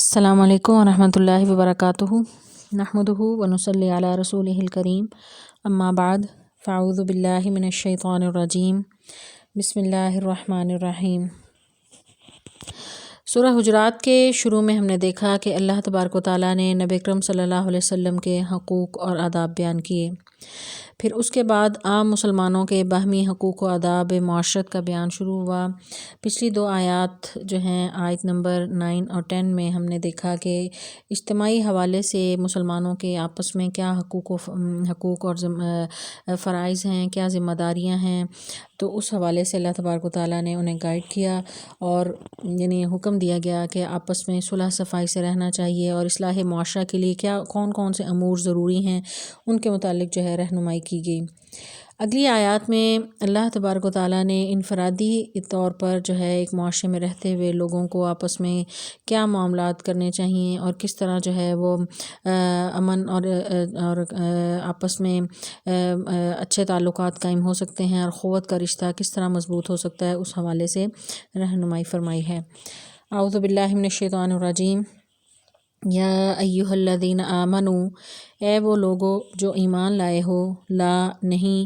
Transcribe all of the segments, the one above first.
السلام علیکم ورحمۃ اللہ وبرکاتہ نحمدہ ونصلی علی رسولہ الکریم اما بعد فاعوذ باللہ من الشیطان الرجیم بسم اللہ الرحمن الرحیم۔ سورہ حجرات کے شروع میں ہم نے دیکھا کہ اللہ تبارک و تعالیٰ نے نبی اکرم صلی اللہ علیہ وسلم کے حقوق اور آداب بیان کیے، پھر اس کے بعد عام مسلمانوں کے باہمی حقوق و آداب معاشرت کا بیان شروع ہوا۔ پچھلی دو آیات جو ہیں آیت نمبر 9 اور 10 میں ہم نے دیکھا کہ اجتماعی حوالے سے مسلمانوں کے آپس میں کیا حقوق اور فرائض ہیں، کیا ذمہ داریاں ہیں، تو اس حوالے سے اللہ تبارک و تعالیٰ نے انہیں گائیڈ کیا اور یعنی حکم دیا گیا کہ آپس میں صلح صفائی سے رہنا چاہیے، اور اصلاح معاشرہ کے لیے کون سے امور ضروری ہیں ان کے متعلق جو ہے رہنمائی کی گئی۔ اگلی آیات میں اللہ تبارک و تعالیٰ نے انفرادی طور پر جو ہے ایک معاشرے میں رہتے ہوئے لوگوں کو آپس میں کیا معاملات کرنے چاہئیں اور کس طرح جو ہے وہ امن اور آپس میں اچھے تعلقات قائم ہو سکتے ہیں، اور اخوت کا رشتہ کس طرح مضبوط ہو سکتا ہے، اس حوالے سے رہنمائی فرمائی ہے۔ اعوذ باللہ من الشیطان الرجیم۔ یا ایھا الذین آمنوا، اے وہ لوگو جو ایمان لائے ہو، لا نہیں،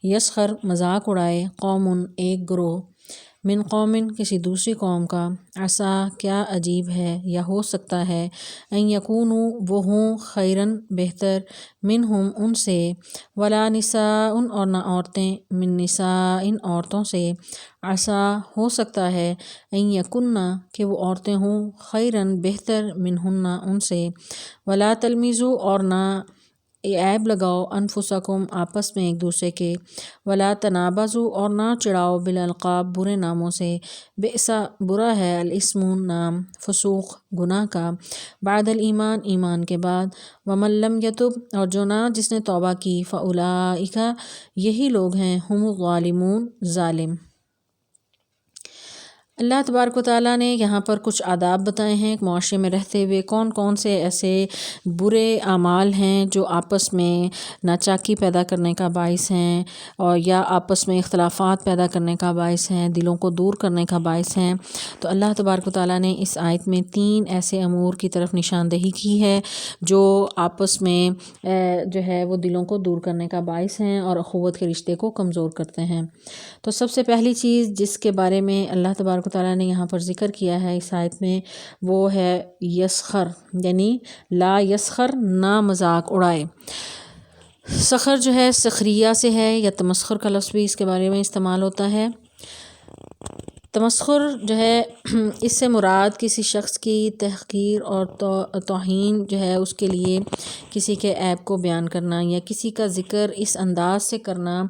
یسخر مذاق اڑائے، قوم ایک گروہ، من قوم کسی دوسری قوم کا، عسیٰ کیا عجیب ہے یا ہو سکتا ہے، ان یکونوا وہ ہوں، خیراً بہتر، منہم ان سے، ولا نساء اور نہ عورتیں، من نساء عورتوں سے، عسیٰ ہو سکتا ہے، ان یکنہ کہ وہ عورتیں ہوں، خیراً بہتر، منہن ان سے، ولا تلمزوا اور نہ عیب لگاؤ، انفسکم آپس میں ایک دوسرے کے، ولا تنابزوا اور نہ چڑھاؤ، بالالقاب برے ناموں سے، بئس برا ہے، الاسم نام، فسوق گناہ کا، بعد الایمان ایمان کے بعد، ومن لم یتب اور جو نہ جس نے توبہ کی، فاولئک یہی لوگ ہیں، ہم الظالمون ظالم۔ اللہ تبارک و تعالیٰ نے یہاں پر کچھ آداب بتائے ہیں ایک معاشرے میں رہتے ہوئے کون سے ایسے برے اعمال ہیں جو آپس میں ناچاکی پیدا کرنے کا باعث ہیں اور یا آپس میں اختلافات پیدا کرنے کا باعث ہیں، دلوں کو دور کرنے کا باعث ہیں۔ تو اللہ تبارک و تعالیٰ نے اس آیت میں 3 ایسے امور کی طرف نشاندہی کی ہے جو آپس میں جو ہے وہ دلوں کو دور کرنے کا باعث ہیں اور اخوت کے رشتے کو کمزور کرتے ہیں۔ تو سب سے پہلی چیز جس کے بارے میں اللہ تبارک و تعالیٰ نے یہاں پر ذکر کیا ہے اس آیت میں، وہ ہے یسخر، یعنی لا یسخر، نہ مذاق اڑائے۔ سخر جو ہے سخریہ سے ہے، یا تمسخر کا لفظ بھی اس کے بارے میں استعمال ہوتا ہے۔ تمسخر جو ہے اس سے مراد کسی شخص کی تحقیر اور توہین جو ہے اس کے لیے کسی کے عیب کو بیان کرنا، یا کسی کا ذکر اس انداز سے کرنا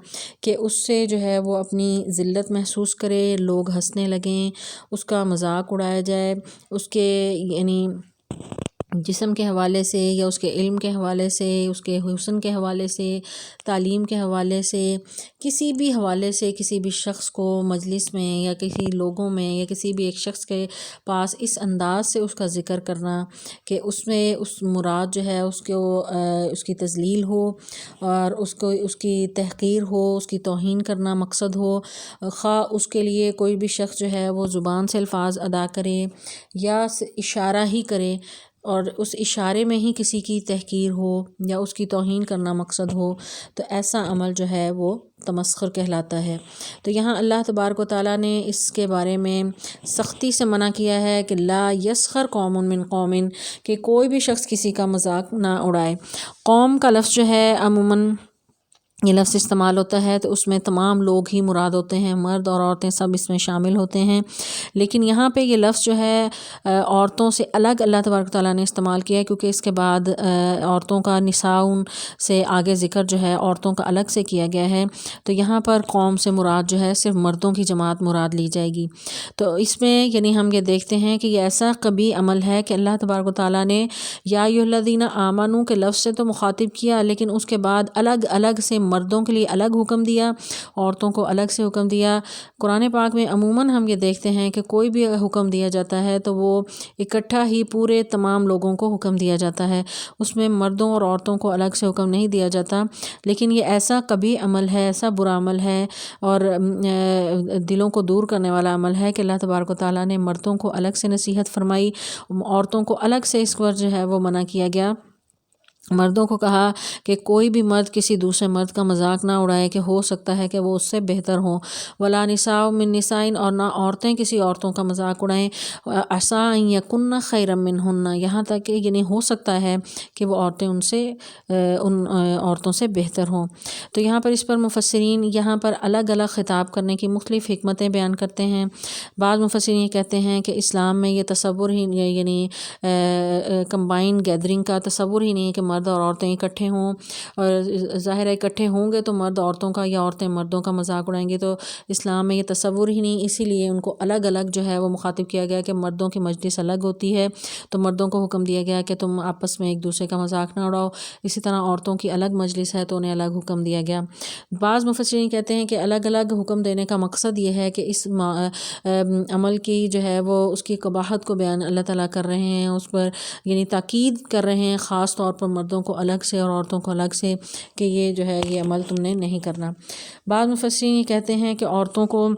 کہ اس سے جو ہے وہ اپنی ذلت محسوس کرے، لوگ ہنسنے لگیں، اس کا مذاق اڑایا جائے، اس کے یعنی جسم کے حوالے سے یا اس کے علم کے حوالے سے، اس کے حسن کے حوالے سے، تعلیم کے حوالے سے، کسی بھی حوالے سے کسی بھی شخص کو مجلس میں یا کسی لوگوں میں یا کسی بھی ایک شخص کے پاس اس انداز سے اس کا ذکر کرنا کہ اس میں اس مراد جو ہے اس کی تذلیل ہو اور اس کی تحقیر ہو، اس کی توہین کرنا مقصد ہو، خواہ اس کے لیے کوئی بھی شخص جو ہے وہ زبان سے الفاظ ادا کرے یا اشارہ ہی کرے اور اس اشارے میں ہی کسی کی تحقیر ہو یا اس کی توہین کرنا مقصد ہو، تو ایسا عمل جو ہے وہ تمسخر کہلاتا ہے۔ تو یہاں اللہ تبارک و تعالیٰ نے اس کے بارے میں سختی سے منع کیا ہے کہ لا یسخر قوم من قوم، کہ کوئی بھی شخص کسی کا مذاق نہ اڑائے۔ قوم کا لفظ جو ہے عموماً یہ لفظ استعمال ہوتا ہے تو اس میں تمام لوگ ہی مراد ہوتے ہیں، مرد اور عورتیں سب اس میں شامل ہوتے ہیں، لیکن یہاں پہ یہ لفظ جو ہے عورتوں سے الگ اللہ تبارک و تعالیٰ نے استعمال کیا ہے، کیونکہ اس کے بعد عورتوں کا نساء سے آگے ذکر جو ہے عورتوں کا الگ سے کیا گیا ہے، تو یہاں پر قوم سے مراد جو ہے صرف مردوں کی جماعت مراد لی جائے گی۔ تو اس میں یعنی ہم یہ دیکھتے ہیں کہ یہ ایسا قبیح عمل ہے کہ اللہ تبارک و تعالیٰ نے یا ایھا الذین آمنوا کے لفظ سے تو مخاطب کیا، لیکن اس کے بعد الگ الگ سے مردوں کے لیے الگ حکم دیا، عورتوں کو الگ سے حکم دیا۔ قرآن پاک میں عموماً ہم یہ دیکھتے ہیں کہ کوئی بھی حکم دیا جاتا ہے تو وہ اکٹھا ہی پورے تمام لوگوں کو حکم دیا جاتا ہے، اس میں مردوں اور عورتوں کو الگ سے حکم نہیں دیا جاتا۔ لیکن یہ ایسا کبھی عمل ہے، ایسا برا عمل ہے اور دلوں کو دور کرنے والا عمل ہے کہ اللہ تبارک و تعالیٰ نے مردوں کو الگ سے نصیحت فرمائی، عورتوں کو الگ سے اس پر جو ہے وہ منع کیا گیا۔ مردوں کو کہا کہ کوئی بھی مرد کسی دوسرے مرد کا مذاق نہ اڑائے کہ ہو سکتا ہے کہ وہ اس سے بہتر ہوں، ولا نساء من نساء، اور نہ عورتیں کسی عورتوں کا مذاق اڑائیں، عسیٰ ان یکن خیرا منہن، یہاں تک کہ یعنی ہو سکتا ہے کہ وہ عورتیں ان عورتوں سے بہتر ہوں۔ تو یہاں پر اس پر مفسرین یہاں پر الگ الگ خطاب کرنے کی مختلف حکمتیں بیان کرتے ہیں۔ بعض مفسرین کہتے ہیں کہ اسلام میں یہ تصور ہی یعنی کمبائنڈ گیدرنگ کا تصور ہی نہیں ہے کہ مرد اور عورتیں اکٹھے ہوں، اور ظاہر ہے اکٹھے ہوں گے تو مرد عورتوں کا یا عورتیں مردوں کا مذاق اڑائیں گے، تو اسلام میں یہ تصور ہی نہیں، اسی لیے ان کو الگ الگ جو ہے وہ مخاطب کیا گیا کہ مردوں کی مجلس الگ ہوتی ہے تو مردوں کو حکم دیا گیا کہ تم آپس میں ایک دوسرے کا مذاق نہ اڑاؤ، اسی طرح عورتوں کی الگ مجلس ہے تو انہیں الگ حکم دیا گیا۔ بعض مفسرین کہتے ہیں کہ الگ الگ حکم دینے کا مقصد یہ ہے کہ اس عمل کی جو ہے وہ اس کی قباحت کو بیان اللہ تعالیٰ کر رہے ہیں، اس پر یعنی تاکید کر رہے ہیں خاص طور پر مردوں کو الگ سے اور عورتوں کو الگ سے کہ یہ جو ہے یہ عمل تم نے نہیں کرنا۔ بعض مفسرین یہ کہتے ہیں کہ عورتوں کو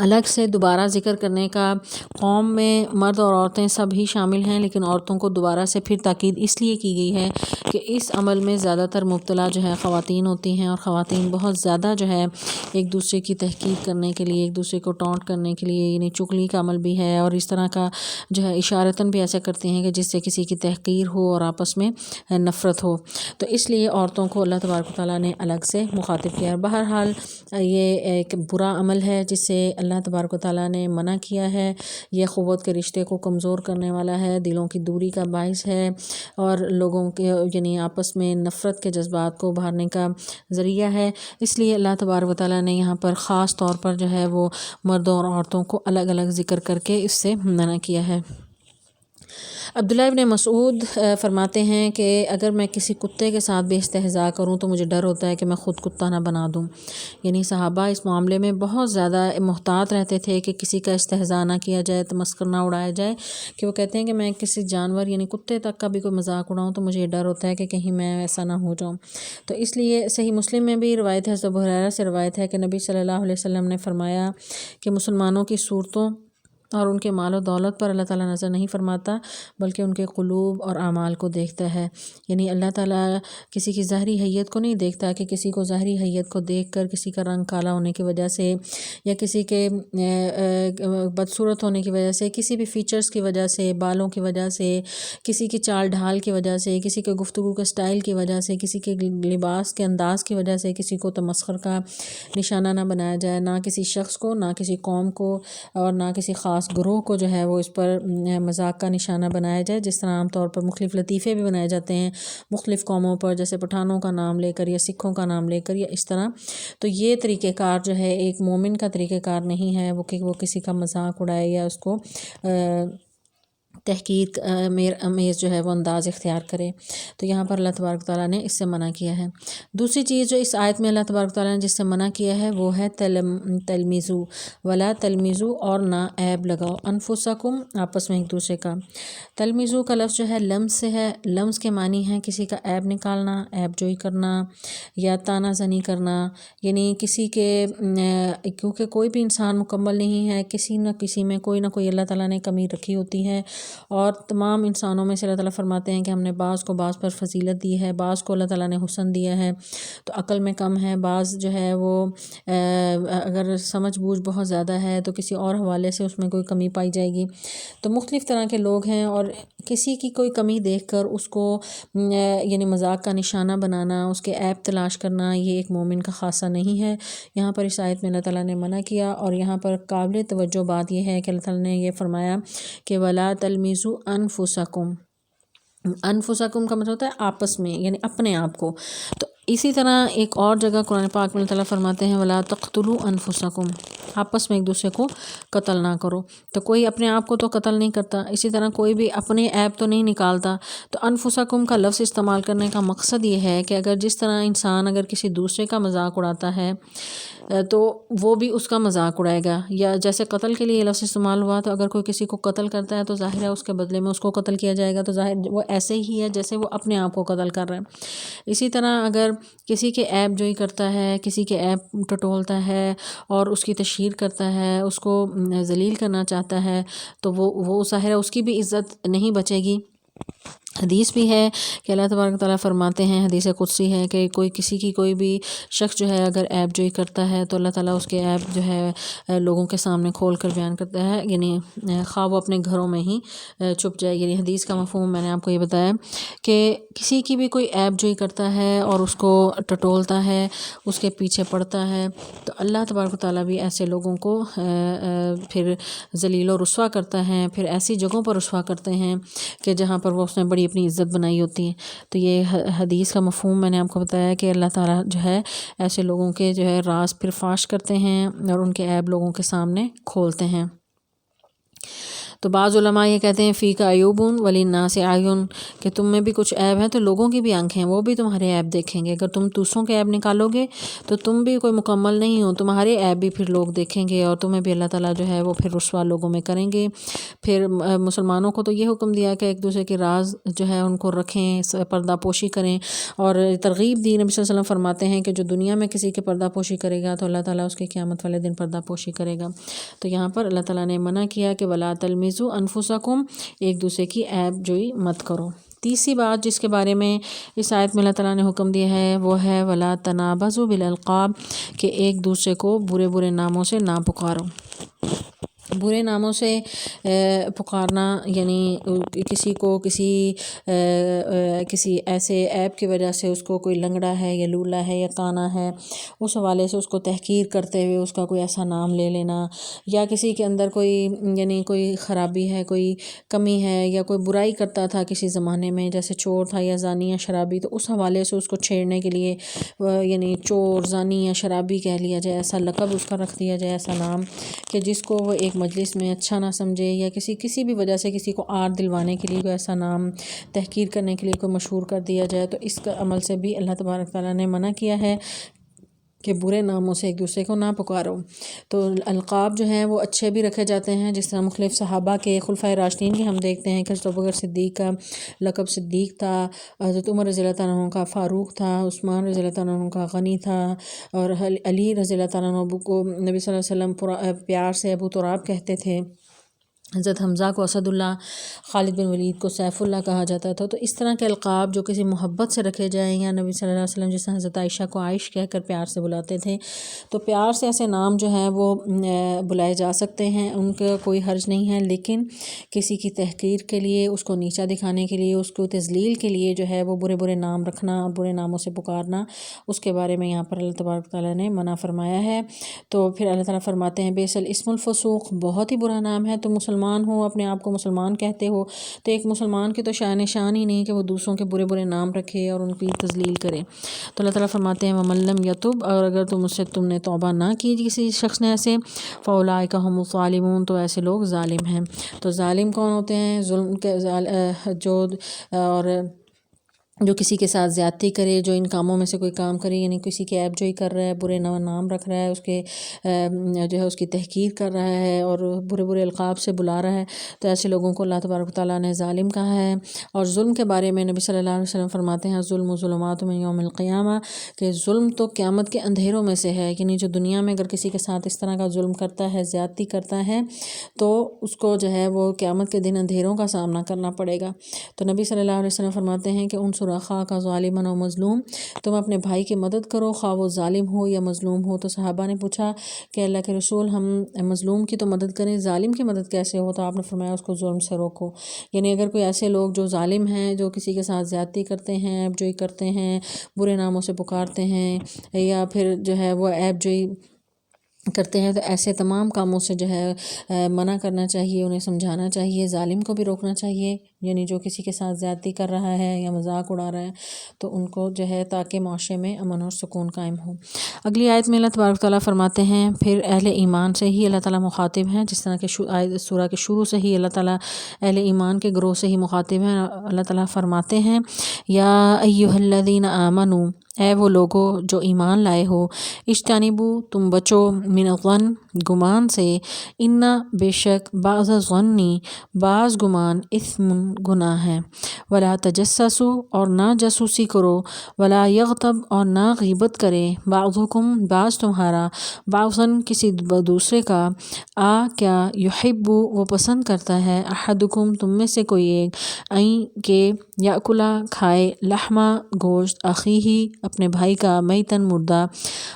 الگ سے دوبارہ ذکر کرنے کا، قوم میں مرد اور عورتیں سب ہی شامل ہیں لیکن عورتوں کو دوبارہ سے پھر تاکید اس لیے کی گئی ہے کہ اس عمل میں زیادہ تر مبتلا جو ہے خواتین ہوتی ہیں، اور خواتین بہت زیادہ جو ہے ایک دوسرے کی تحقیر کرنے کے لیے، ایک دوسرے کو ٹونٹ کرنے کے لیے، یعنی چغلی کا عمل بھی ہے اور اس طرح کا جو ہے اشارتاً بھی ایسا کرتے ہیں کہ جس سے کسی کی تحقیر ہو اور آپس میں نفرت ہو، تو اس لیے عورتوں کو اللہ تبارک و تعالیٰ نے الگ سے مخاطب کیا۔ بہرحال یہ ایک برا عمل ہے جس سے اللہ تبارک و تعالیٰ نے منع کیا ہے، یہ اخوت کے رشتے کو کمزور کرنے والا ہے، دلوں کی دوری کا باعث ہے اور لوگوں کے یعنی آپس میں نفرت کے جذبات کو ابھارنے کا ذریعہ ہے، اس لیے اللہ تبارک و تعالیٰ نے یہاں پر خاص طور پر جو ہے وہ مردوں اور عورتوں کو الگ الگ ذکر کر کے اس سے منع کیا ہے۔ عبداللہ ابن مسعود فرماتے ہیں کہ اگر میں کسی کتے کے ساتھ بھی استہزاء کروں تو مجھے ڈر ہوتا ہے کہ میں خود کتا نہ بنا دوں، یعنی صحابہ اس معاملے میں بہت زیادہ محتاط رہتے تھے کہ کسی کا استہزاء نہ کیا جائے، تمسخر نہ اڑایا جائے، کہ وہ کہتے ہیں کہ میں کسی جانور یعنی کتے تک کا بھی کوئی مذاق اڑاؤں تو مجھے یہ ڈر ہوتا ہے کہ کہیں میں ایسا نہ ہو جاؤں۔ تو اس لیے صحیح مسلم میں بھی روایت ہے، حضرت ابو ہریرہ سے روایت ہے کہ نبی صلی اللہ علیہ وسلم نے فرمایا کہ مسلمانوں کی صورتوں اور ان کے مال و دولت پر اللہ تعالیٰ نظر نہیں فرماتا بلکہ ان کے قلوب اور اعمال کو دیکھتا ہے، یعنی اللہ تعالیٰ کسی کی ظاہری حیت کو نہیں دیکھتا کہ کسی کو ظاہری حیت کو دیکھ کر کسی کا رنگ کالا ہونے کی وجہ سے یا کسی کے بدصورت ہونے کی وجہ سے، کسی بھی فیچرز کی وجہ سے، بالوں کی وجہ سے، کسی کی چال ڈھال کی وجہ سے، کسی کے گفتگو کے سٹائل کی وجہ سے، کسی کے لباس کے انداز کی وجہ سے کسی کو تمسخر کا نشانہ نہ بنایا جائے، نہ کسی شخص کو، نہ کسی قوم کو اور نہ کسی خاص گروہ کو جو ہے وہ اس پر مذاق کا نشانہ بنایا جائے، جس طرح عام طور پر مختلف لطیفے بھی بنائے جاتے ہیں مختلف قوموں پر، جیسے پٹھانوں کا نام لے کر یا سکھوں کا نام لے کر یا اس طرح۔ تو یہ طریقہ کار جو ہے ایک مومن کا طریقہ کار نہیں ہے وہ کہ وہ کسی کا مذاق اڑائے یا اس کو تحقیر امیز جو ہے وہ انداز اختیار کرے، تو یہاں پر اللہ تبارک تعالیٰ نے اس سے منع کیا ہے۔ دوسری چیز جو اس آیت میں اللہ تبارک تعالیٰ نے جس سے منع کیا ہے وہ ہے تلمیزو، ولا تلمیزو، اور نہ عیب لگاؤ، انفسکم، آپس میں ایک دوسرے کا۔ تلمیزو کا لفظ جو ہے لمز سے ہے، لمز کے معنی ہے کسی کا عیب نکالنا، عیب جوئی کرنا یا طعنہ زنی کرنا، یعنی کسی کے کیونکہ کوئی بھی انسان مکمل نہیں ہے، کسی نہ کسی میں کوئی نہ کوئی اللہ تعالیٰ نے کمی رکھی ہوتی ہے، اور تمام انسانوں میں سے اللہ تعالیٰ فرماتے ہیں کہ ہم نے بعض کو بعض پر فضیلت دی ہے، بعض کو اللہ تعالیٰ نے حسن دیا ہے تو عقل میں کم ہے، بعض جو ہے وہ اگر سمجھ بوجھ بہت زیادہ ہے تو کسی اور حوالے سے اس میں کوئی کمی پائی جائے گی، تو مختلف طرح کے لوگ ہیں، اور کسی کی کوئی کمی دیکھ کر اس کو یعنی مذاق کا نشانہ بنانا، اس کے عیب تلاش کرنا، یہ ایک مومن کا خاصہ نہیں ہے۔ یہاں پر اس آیت میں اللہ تعالیٰ نے منع کیا، اور یہاں پر قابل توجہ بات یہ ہے کہ اللہ تعالیٰ نے یہ فرمایا کہ وَلَا تَلْمِزُوا أَنفُسَكُمْ، انفسکم کا مطلب ہوتا ہے آپس میں، یعنی اپنے آپ کو، تو اسی طرح ایک اور جگہ قرآن پاک میں اللہ تعالیٰ فرماتے ہیں وَلَا تَقْتُلُوا أَنفُسَكُمْ، آپس میں ایک دوسرے کو قتل نہ کرو۔ تو کوئی اپنے آپ کو تو قتل نہیں کرتا، اسی طرح کوئی بھی اپنے عیب تو نہیں نکالتا۔ تو انفسکم کا لفظ استعمال کرنے کا مقصد یہ ہے کہ اگر جس طرح انسان اگر کسی دوسرے کا مذاق اڑاتا ہے تو وہ بھی اس کا مذاق اڑائے گا، یا جیسے قتل کے لیے یہ لفظ استعمال ہوا، تو اگر کوئی کسی کو قتل کرتا ہے تو ظاہر ہے اس کے بدلے میں اس کو قتل کیا جائے گا، تو ظاہر وہ ایسے ہی ہے جیسے وہ اپنے آپ کو قتل کر رہا ہے۔ اسی طرح اگر کسی کے عیب جوئی کرتا ہے، کسی کے عیب ٹٹولتا ہے اور اس کی تشہیر کرتا ہے، اس کو ذلیل کرنا چاہتا ہے، تو وہ ظاہر ہے اس کی بھی عزت نہیں بچے گی۔ حدیث بھی ہے کہ اللہ تبارک و تعالیٰ فرماتے ہیں، حدیث قدسی ہے کہ کسی کی کوئی بھی شخص جو ہے اگر عیب جوئی کرتا ہے تو اللہ تعالیٰ اس کے عیب جو ہے لوگوں کے سامنے کھول کر بیان کرتا ہے، یعنی خواہ وہ اپنے گھروں میں ہی چھپ جائے۔ یعنی حدیث کا مفہوم میں نے آپ کو یہ بتایا کہ کسی کی بھی کوئی عیب جوئی کرتا ہے اور اس کو ٹٹولتا ہے، اس کے پیچھے پڑتا ہے، تو اللہ تبارک و تعالیٰ بھی ایسے لوگوں کو پھر ذلیل و رسوا کرتا ہے، پھر ایسی جگہوں پر رسوا کرتے ہیں کہ جہاں پر وہ اس نے بڑی اپنی عزت بنائی ہوتی ہے۔ تو یہ حدیث کا مفہوم میں نے آپ کو بتایا کہ اللہ تعالیٰ جو ہے ایسے لوگوں کے جو ہے راز پھر فاش کرتے ہیں اور ان کے عیب لوگوں کے سامنے کھولتے ہیں۔ تو بعض علماء یہ کہتے ہیں فی کا عیوبن وللناس اعین، کہ تم میں بھی کچھ عیب ہیں تو لوگوں کی بھی آنکھیں ہیں، وہ بھی تمہارے عیب دیکھیں گے۔ اگر تم دوسروں کے عیب نکالو گے تو تم بھی کوئی مکمل نہیں ہو، تمہارے عیب بھی پھر لوگ دیکھیں گے اور تمہیں بھی اللہ تعالیٰ جو ہے وہ پھر رسوا لوگوں میں کریں گے۔ پھر مسلمانوں کو تو یہ حکم دیا کہ ایک دوسرے کے راز جو ہے ان کو رکھیں، پردہ پوشی کریں، اور ترغیب دی۔ نبی صلی اللہ علیہ وسلم فرماتے ہیں کہ جو دنیا میں کسی کے پردہ پوشی کرے گا تو اللہ تعالیٰ اس کے قیامت والے دن پردہ پوشی کرے گا۔ تو یہاں پر اللہ تعالیٰ نے منع کیا کہ وَلَا تَلْمِزُوا أَنفُسَكُمْ، ایک دوسرے کی عیب جوئی مت کرو۔ تیسری بات جس کے بارے میں اس آیت میں اللہ تعالیٰ نے حکم دیا ہے وہ ہے وَلَا تَنَابَزُوا بِالْأَلْقَابِ، کہ ایک دوسرے کو برے برے ناموں سے نہ پکارو۔ برے ناموں سے پکارنا یعنی کسی کو کسی ایسے عیب کی وجہ سے اس کو کوئی لنگڑا ہے یا لولا ہے یا کانا ہے، اس حوالے سے اس کو تحقیر کرتے ہوئے اس کا کوئی ایسا نام لے لینا، یا کسی کے اندر کوئی یعنی کوئی خرابی ہے، کوئی کمی ہے، یا کوئی برائی کرتا تھا کسی زمانے میں جیسے چور تھا یا زانی یا شرابی، تو اس حوالے سے اس کو چھیڑنے کے لیے یعنی چور، زانی یا شرابی کہہ لیا جائے، ایسا لقب اس کا رکھ دیا جائے، ایسا نام کہ جس کو وہ ایک مجلس میں اچھا نہ سمجھے، یا کسی بھی وجہ سے کسی کو آر دلوانے کے لیے کوئی ایسا نام تحقیر کرنے کے لیے کوئی مشہور کر دیا جائے، تو اس کا عمل سے بھی اللہ تبارک تعالیٰ نے منع کیا ہے کہ برے ناموں سے ایک دوسرے کو نہ پکارو۔ تو القاب جو ہیں وہ اچھے بھی رکھے جاتے ہیں، جس طرح مختلف صحابہ کے خلفائے راشدین کی ہم دیکھتے ہیں کہ حضرت ابوبکر صدیق کا لقب صدیق تھا، حضرت عمر رضی اللہ تعالیٰ عنہ کا فاروق تھا، عثمان رضی اللہ تعالیٰ عنہ کا غنی تھا، اور علی رضی اللہ تعالیٰ عنہ کو نبی صلی اللہ علیہ وسلم پیار سے ابو تراب کہتے تھے، حضرت حمزہ کو اسد اللہ، خالد بن ولید کو سیف اللہ کہا جاتا تھا۔ تو اس طرح کے القاب جو کسی محبت سے رکھے جائیں، یا نبی صلی اللہ علیہ وسلم جس طرح حضرت عائشہ کو عائش کہہ کر پیار سے بلاتے تھے، تو پیار سے ایسے نام جو ہیں وہ بلائے جا سکتے ہیں، ان کا کوئی حرج نہیں ہے، لیکن کسی کی تحقیر کے لیے، اس کو نیچا دکھانے کے لیے، اس کو تذلیل کے لیے جو ہے وہ برے برے نام رکھنا اور برے ناموں سے پکارنا، اس کے بارے میں یہاں پر اللہ تبارک تعالیٰ نے منع فرمایا ہے۔ تو پھر اللہ تعالیٰ فرماتے ہیں بئس الاسم الفسوق، بہت ہی برا نام ہے، تو مسلمان ہو، اپنے آپ کو مسلمان کہتے ہو، تو ایک مسلمان کی تو شان ہی نہیں کہ وہ دوسروں کے برے برے نام رکھے اور ان کی تذلیل کرے۔ تو اللہ تعالیٰ فرماتے ہیں وَمَن لَّمْ يَتُبْ، اور اگر تم نے توبہ نہ کی کسی شخص نے ایسے، فَأُولَٰئِکَ هُمُ الظَّالِمُونَ، تو ایسے لوگ ظالم ہیں۔ تو ظالم کون ہوتے ہیں؟ ظلم کے اور جو کسی کے ساتھ زیادتی کرے، جو ان کاموں میں سے کوئی کام کرے، یعنی کسی کے عیب جوئی کر رہا ہے، برے نام رکھ رہا ہے، اس کے جو ہے اس کی تحقیر کر رہا ہے اور برے برے القاب سے بلا رہا ہے، تو ایسے لوگوں کو اللہ تبارک و تعالیٰ نے ظالم کہا ہے۔ اور ظلم کے بارے میں نبی صلی اللہ علیہ وسلم فرماتے ہیں ظلم ظلمات من یوم القیامہ، کہ ظلم تو قیامت کے اندھیروں میں سے ہے، یعنی جو دنیا میں اگر کسی کے ساتھ اس طرح کا ظلم کرتا ہے، زیادتی کرتا ہے، تو اس کو جو ہے وہ قیامت کے دن اندھیروں کا سامنا کرنا پڑے گا۔ تو نبی صلی اللہ علیہ وسلم فرماتے ہیں کہ انصر اخاک ظالما و مظلوم، تم اپنے بھائی کی مدد کرو خواہ وہ ظالم ہو یا مظلوم ہو۔ تو صحابہ نے پوچھا کہ اللہ کے رسول، ہم مظلوم کی تو مدد کریں، ظالم کی مدد کیسے ہو؟ تو آپ نے فرمایا اس کو ظلم سے روکو، یعنی اگر کوئی ایسے لوگ جو ظالم ہیں، جو کسی کے ساتھ زیادتی کرتے ہیں، عیب جوئی کرتے ہیں، برے ناموں سے پکارتے ہیں، یا پھر جو ہے وہ عیب جوئی کرتے ہیں تو ایسے تمام کاموں سے جو ہے منع کرنا چاہیے، انہیں سمجھانا چاہیے، ظالم کو بھی روکنا چاہیے، یعنی جو کسی کے ساتھ زیادتی کر رہا ہے یا مذاق اڑا رہا ہے تو ان کو جو ہے تاکہ معاشرے میں امن اور سکون قائم ہو۔ اگلی آیت میں اللہ تبارک تعالیٰ فرماتے ہیں پھر اہل ایمان سے ہی اللہ تعالیٰ مخاطب ہیں، جس طرح کہ سورہ کے شروع سے ہی اللہ تعالیٰ اہل ایمان کے گروہ سے ہی مخاطب ہیں۔ اللہ تعالیٰ فرماتے ہیں یا ایھا الذین آمنوا، اے وہ لوگو جو ایمان لائے ہو، اجتنبوا تم بچو، من الظن گمان سے، ان بے شک بعض الظن بعض گمان اثم گناہ ہے، ولا تجسسوا اور نہ جاسوسی کرو، ولا یغتب اور نہ غیبت کرے، بعضکم بعض تمہارا، بعضا کسی دوسرے کا، کیا یحب وہ پسند کرتا ہے، احدکم تم میں سے کوئی ایک، کہ یاکلا کھائے، لحما گوشت، اخیہ اپنے بھائی کا، میتن مردہ،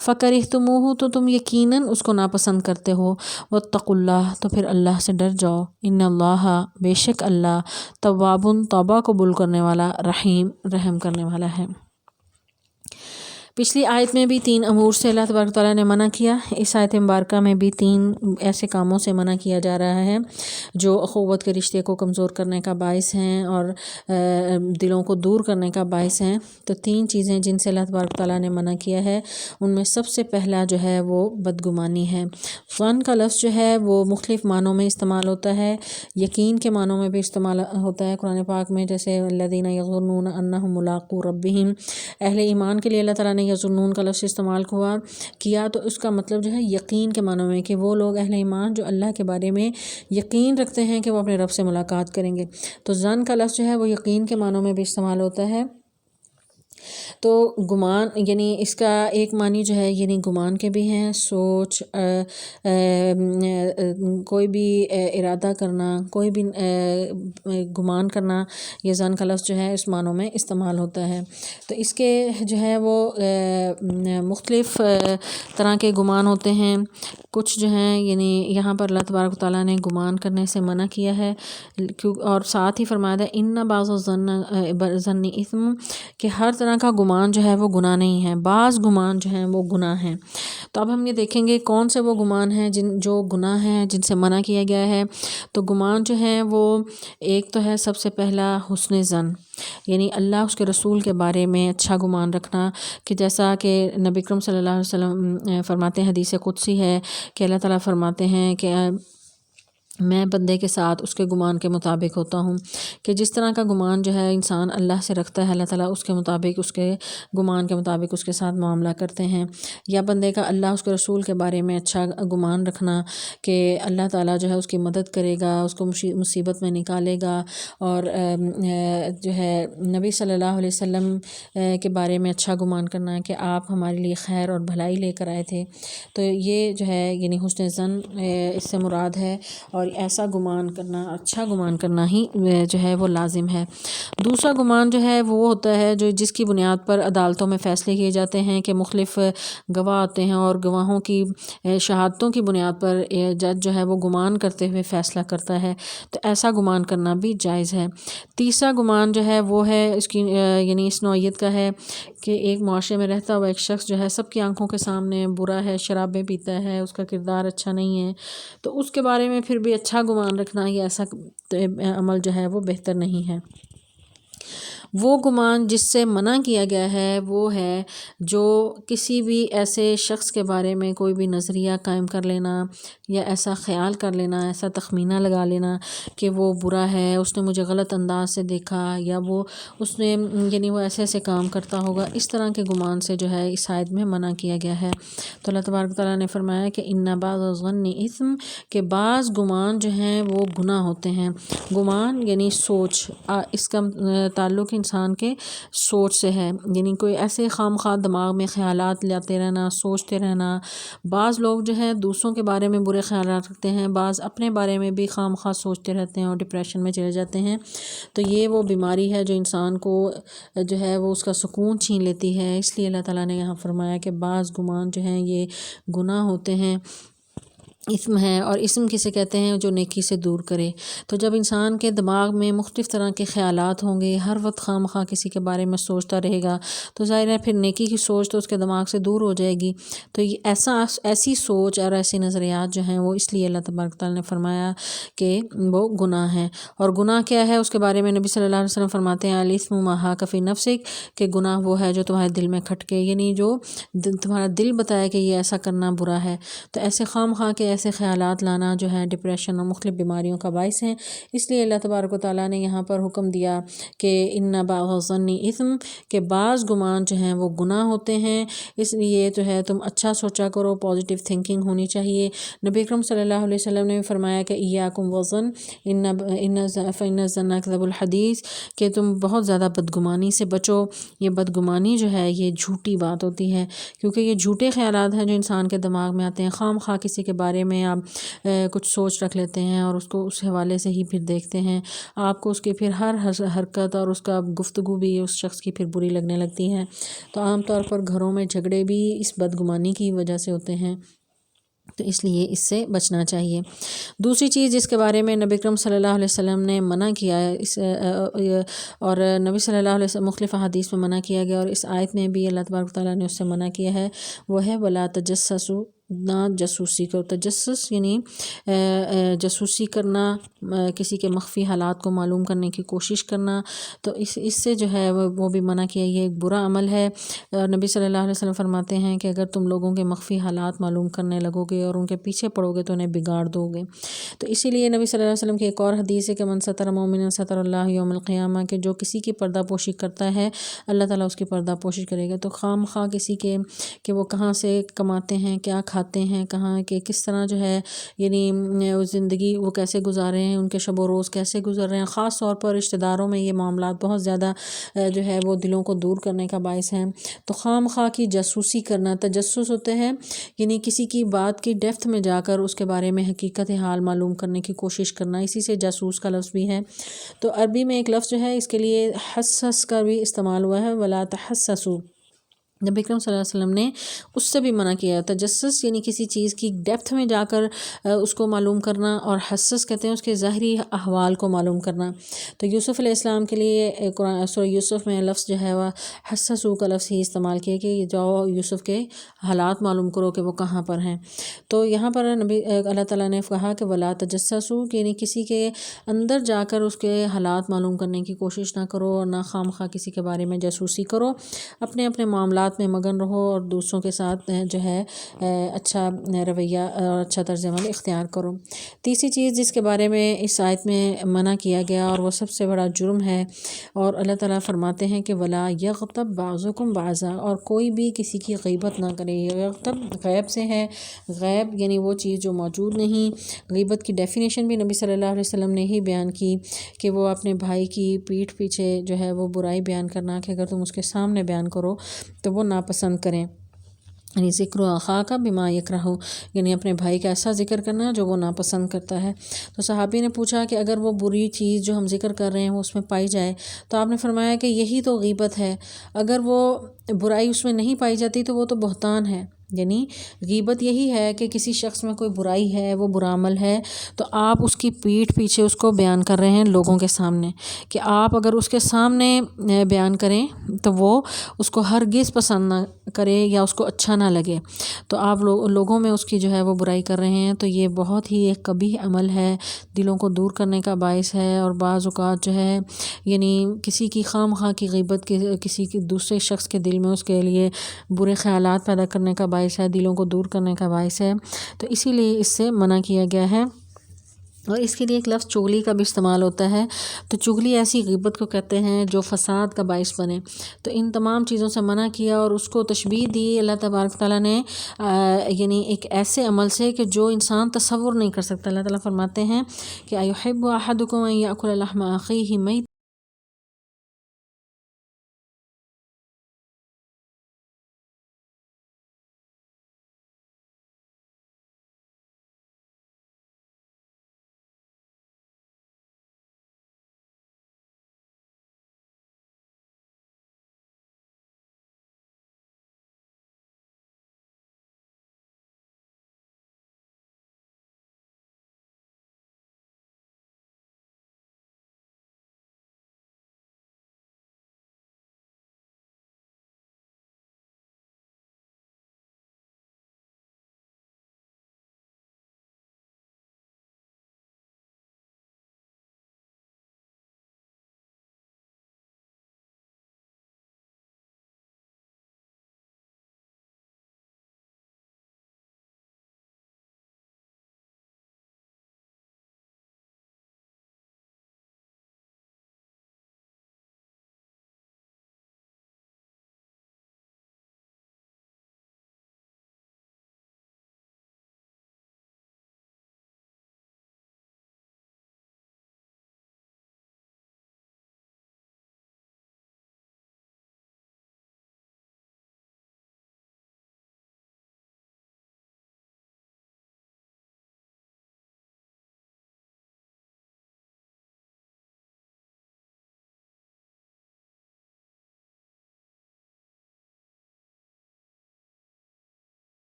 فکرہتموہ تو تم یقیناً اس کو ناپسند کرتے ہو، واتقوا اللہ تو پھر اللہ سے ڈر جاؤ، ان اللہ بے شک اللہ، تواب توبہ قبول کرنے والا، رحیم رحم کرنے والا ہے۔ پچھلی آیت میں بھی 3 امور سے اللہ تبارک تعالیٰ نے منع کیا، اس آیت مبارکہ میں بھی 3 ایسے کاموں سے منع کیا جا رہا ہے جو اخوت کے رشتے کو کمزور کرنے کا باعث ہیں اور دلوں کو دور کرنے کا باعث ہیں۔ تو 3 چیزیں جن سے اللہ تبارک تعالیٰ نے منع کیا ہے، ان میں سب سے پہلا جو ہے وہ بدگمانی ہے۔ ظن کا لفظ جو ہے وہ مختلف معنوں میں استعمال ہوتا ہے، یقین کے معنوں میں بھی استعمال ہوتا ہے قرآن پاک میں، جیسے الذین یظنون انہم ملاقو ربہم، اہل ایمان کے لیے اللہ تعالیٰ نے یظنون کا لفظ استعمال کیا تو اس کا مطلب جو ہے یقین کے معنوں میں، کہ وہ لوگ اہل ایمان جو اللہ کے بارے میں یقین رکھتے ہیں کہ وہ اپنے رب سے ملاقات کریں گے۔ تو ظن کا لفظ جو ہے وہ یقین کے معنوں میں بھی استعمال ہوتا ہے۔ تو گمان یعنی اس کا ایک معنی جو ہے یعنی گمان کے بھی ہیں، سوچ، کوئی بھی ارادہ کرنا، کوئی بھی گمان کرنا، یہ ظن کا لفظ جو ہے اس معنوں میں استعمال ہوتا ہے۔ تو اس کے جو ہے وہ مختلف طرح کے گمان ہوتے ہیں، کچھ جو ہیں یعنی یہاں پر اللہ تبارک تعالیٰ نے گمان کرنے سے منع کیا ہے، اور ساتھ ہی فرمایا ہے ان بعض الظن اثم، کہ ہر طرح کا گمان جو ہے وہ گناہ نہیں ہے، بعض گمان جو ہیں وہ گناہ ہیں۔ تو اب ہم یہ دیکھیں گے کون سے وہ گمان ہیں جو گناہ ہیں، جن سے منع کیا گیا ہے۔ تو گمان جو ہیں وہ ایک تو ہے سب سے پہلا حسن ظن، یعنی اللہ اس کے رسول کے بارے میں اچھا گمان رکھنا، کہ جیسا کہ نبی اکرم صلی اللہ علیہ وسلم فرماتے ہیں، حدیث قدسی ہے کہ اللہ تعالیٰ فرماتے ہیں کہ میں بندے کے ساتھ اس کے گمان کے مطابق ہوتا ہوں، کہ جس طرح کا گمان جو ہے انسان اللہ سے رکھتا ہے، اللہ تعالیٰ اس کے مطابق، اس کے گمان کے مطابق اس کے ساتھ معاملہ کرتے ہیں۔ یا بندے کا اللہ اس کے رسول کے بارے میں اچھا گمان رکھنا کہ اللہ تعالیٰ جو ہے اس کی مدد کرے گا، اس کو مصیبت میں نکالے گا، اور جو ہے نبی صلی اللہ علیہ وسلم کے بارے میں اچھا گمان کرنا ہے کہ آپ ہمارے لیے خیر اور بھلائی لے کر آئے تھے۔ تو یہ جو ہے یعنی حسن ظن اس سے مراد ہے، اور ایسا گمان کرنا، اچھا گمان کرنا ہی جو ہے وہ لازم ہے۔ دوسرا گمان جو ہے وہ ہوتا ہے جس کی بنیاد پر عدالتوں میں فیصلے کیے جاتے ہیں، کہ مختلف گواہ آتے ہیں اور گواہوں کی شہادتوں کی بنیاد پر جج جو ہے وہ گمان کرتے ہوئے فیصلہ کرتا ہے، تو ایسا گمان کرنا بھی جائز ہے۔ تیسرا گمان جو ہے وہ ہے اس کی یعنی اس نوعیت کا ہے کہ ایک معاشرے میں رہتا ہوا ایک شخص جو ہے سب کی آنکھوں کے سامنے برا ہے، شرابیں پیتا ہے، اس کا کردار اچھا نہیں ہے، تو اس کے بارے میں پھر بھی اچھا گمان رکھنا، یہ ایسا عمل جو ہے وہ بہتر نہیں ہے۔ وہ گمان جس سے منع کیا گیا ہے وہ ہے جو کسی بھی ایسے شخص کے بارے میں کوئی بھی نظریہ قائم کر لینا، یا ایسا خیال کر لینا، ایسا تخمینہ لگا لینا کہ وہ برا ہے، اس نے مجھے غلط انداز سے دیکھا، یا اس نے یعنی وہ ایسے ایسے کام کرتا ہوگا، اس طرح کے گمان سے جو ہے اس آیت میں منع کیا گیا ہے۔ تو اللہ تبارک تعالیٰ نے فرمایا کہ ان بعض الظن اثم، کہ بعض گمان جو ہیں وہ گناہ ہوتے ہیں۔ گمان یعنی سوچ، اس کا تعلق انسان کے سوچ سے ہے، یعنی کوئی ایسے خام خواہ دماغ میں خیالات لاتے رہنا، سوچتے رہنا۔ بعض لوگ جو ہے دوسروں کے بارے میں برے خیالات رکھتے ہیں، بعض اپنے بارے میں بھی خام خواہ سوچتے رہتے ہیں اور ڈپریشن میں چلے جاتے ہیں۔ تو یہ وہ بیماری ہے جو انسان کو جو ہے وہ اس کا سکون چھین لیتی ہے، اس لیے اللہ تعالیٰ نے یہاں فرمایا کہ بعض گمان جو ہیں یہ گناہ ہوتے ہیں۔ اسم ہے، اور اسم کسے کہتے ہیں جو نیکی سے دور کرے۔ تو جب انسان کے دماغ میں مختلف طرح کے خیالات ہوں گے، ہر وقت خواہ مخواہ کسی کے بارے میں سوچتا رہے گا، تو ظاہر ہے پھر نیکی کی سوچ تو اس کے دماغ سے دور ہو جائے گی۔ تو یہ ایسی سوچ اور ایسی نظریات جو ہیں وہ اس لیے اللہ تبارک تعالیٰ نے فرمایا کہ وہ گناہ ہیں۔ اور گناہ کیا ہے اس کے بارے میں نبی صلی اللہ علیہ وسلم فرماتے ہیں الاثم ما حاک فی نفسک، کہ گناہ وہ ہے جو تمہارے دل میں کھٹکے، یعنی جو تمہارا دل بتایا کہ یہ ایسا کرنا برا ہے۔ تو ایسے خواہ مخواہ کے ایسے خیالات لانا جو ہے ڈپریشن اور مختلف بیماریوں کا باعث ہیں۔ اس لیے اللہ تبارک و تعالیٰ نے یہاں پر حکم دیا کہ ان بعض الظن اثم، کہ بعض گمان جو ہیں وہ گناہ ہوتے ہیں، اس لیے جو ہے تم اچھا سوچا کرو، پازیٹیو تھنکنگ ہونی چاہیے۔ نبی اکرم صلی اللہ علیہ وسلم نے بھی فرمایا کہ ایاکم والظن فإن الظن اکذب الحدیث، کہ تم بہت زیادہ بدگمانی سے بچو۔ یہ بدگمانی جو ہے یہ جھوٹی بات ہوتی ہے، کیونکہ یہ جھوٹے خیالات ہیں جو انسان کے دماغ میں آتے ہیں۔ خواہ مخواہ کسی کے بارے میں آپ کچھ سوچ رکھ لیتے ہیں اور اس کو اس حوالے سے ہی پھر دیکھتے ہیں، آپ کو اس کی پھر ہر حرکت اور اس کا گفتگو بھی اس شخص کی پھر بری لگنے لگتی ہے۔ تو عام طور پر گھروں میں جھگڑے بھی اس بدگمانی کی وجہ سے ہوتے ہیں، تو اس لیے اس سے بچنا چاہیے۔ دوسری چیز جس کے بارے میں نبی اکرم صلی اللہ علیہ وسلم نے منع کیا ہے، اور نبی صلی اللہ علیہ وسلم مختلف احادیث میں منع کیا گیا، اور اس آیت میں بھی اللہ تبارک تعالیٰ نے اس سے منع کیا ہے، وہ ہے ولا تجسسوا، نہ جاسوسی کرو۔ تجسس یعنی جاسوسی کرنا، کسی کے مخفی حالات کو معلوم کرنے کی کوشش کرنا، تو اس سے جو ہے وہ بھی منع کیا، یہ ایک برا عمل ہے۔ نبی صلی اللہ علیہ وسلم فرماتے ہیں کہ اگر تم لوگوں کے مخفی حالات معلوم کرنے لگو گے اور ان کے پیچھے پڑو گے تو انہیں بگاڑ دو گے۔ تو اسی لیے نبی صلی اللہ علیہ وسلم کی ایک اور حدیث ہے کہ من ستر مومنا ستر اللہ یوم القیامہ، کہ جو کسی کی پردہ پوشی کرتا ہے اللہ تعالیٰ اس کی پردہ پوشی کرے گا۔ تو خواہ مخواہ کسی کے کہ وہ کہاں سے کماتے ہیں، کیا کھاتے ہیں، کہاں کہ کس طرح جو ہے یعنی زندگی وہ کیسے گزارے ہیں، ان کے شب و روز کیسے گزر رہے ہیں، خاص طور پر رشتہ داروں میں یہ معاملات بہت زیادہ جو ہے وہ دلوں کو دور کرنے کا باعث ہیں۔ تو خواہ مخواہ کی جاسوسی کرنا، تجسس ہوتے ہیں یعنی کسی کی بات کی ڈیپتھ میں جا کر اس کے بارے میں حقیقت حال معلوم کرنے کی کوشش کرنا، اسی سے جاسوس کا لفظ بھی ہے۔ تو عربی میں ایک لفظ جو ہے اس کے لیے حسس کا بھی استعمال ہوا ہے، ولا تحسسوا۔ نبی اکرم صلی اللہ علیہ وسلم نے اس سے بھی منع کیا ہے۔ تجسس یعنی کسی چیز کی ڈیپتھ میں جا کر اس کو معلوم کرنا، اور حسس کہتے ہیں اس کے ظاہری احوال کو معلوم کرنا۔ تو یوسف علیہ السلام کے لیے قرآن سورہ یوسف میں لفظ جو ہے وہ حسسو کا لفظ ہی استعمال کیا کہ جاؤ یوسف کے حالات معلوم کرو کہ وہ کہاں پر ہیں۔ تو یہاں پر اللہ تعالیٰ نے کہا کہ ولا تجسسوا، یعنی کسی کے اندر جا کر اس کے حالات معلوم کرنے کی کوشش نہ کرو، اور نہ خواہ مخواہ کسی کے بارے میں جاسوسی کرو، اپنے معاملات میں مگن رہو اور دوسروں کے ساتھ جو ہے اچھا رویہ اور اچھا طرز عمل اختیار کرو۔ تیسری چیز جس کے بارے میں اس آیت میں منع کیا گیا اور وہ سب سے بڑا جرم ہے، اور اللہ تعالیٰ فرماتے ہیں کہ ولا یغتب بعضکم بعضا، اور کوئی بھی کسی کی غیبت نہ کرے۔ یغتب غیب سے ہے، غیب یعنی وہ چیز جو موجود نہیں۔ غیبت کی ڈیفینیشن بھی نبی صلی اللہ علیہ وسلم نے ہی بیان کی کہ وہ اپنے بھائی کی پیٹھ پیچھے جو ہے وہ برائی بیان کرنا، کہ اگر تم اس کے سامنے بیان کرو تو وہ ناپسند کریں، یعنی ذکر اخاک بما یکرہ، یعنی اپنے بھائی کا ایسا ذکر کرنا جو وہ ناپسند کرتا ہے۔ تو صحابی نے پوچھا کہ اگر وہ بری چیز جو ہم ذکر کر رہے ہیں وہ اس میں پائی جائے، تو آپ نے فرمایا کہ یہی تو غیبت ہے، اگر وہ برائی اس میں نہیں پائی جاتی تو وہ تو بہتان ہے۔ یعنی غیبت یہی ہے کہ کسی شخص میں کوئی برائی ہے، وہ برا عمل ہے، تو آپ اس کی پیٹھ پیچھے اس کو بیان کر رہے ہیں لوگوں کے سامنے، کہ آپ اگر اس کے سامنے بیان کریں تو وہ اس کو ہرگز پسند نہ کرے یا اس کو اچھا نہ لگے، تو آپ لوگوں میں اس کی جو ہے وہ برائی کر رہے ہیں، تو یہ بہت ہی ایک قبیح عمل ہے، دلوں کو دور کرنے کا باعث ہے، اور بعض اوقات جو ہے یعنی کسی کی خواہ مخواہ کی غیبت کسی کی دوسرے شخص کے دل میں اس کے لیے برے خیالات پیدا کرنے کا باعث ہے، دلوں کو دور کرنے کا باعث ہے، تو اسی لیے اس سے منع کیا گیا ہے۔ اور اس کے لیے ایک لفظ چغلی کا بھی استعمال ہوتا ہے، تو چغلی ایسی غیبت کو کہتے ہیں جو فساد کا باعث بنے۔ تو ان تمام چیزوں سے منع کیا اور اس کو تشبیہ دی اللہ تبارک تعالیٰ نے یعنی ایک ایسے عمل سے کہ جو انسان تصور نہیں کر سکتا۔ اللہ تعالیٰ فرماتے ہیں کہ ایحب احدکم ان یأکل لحم اخیہ میتا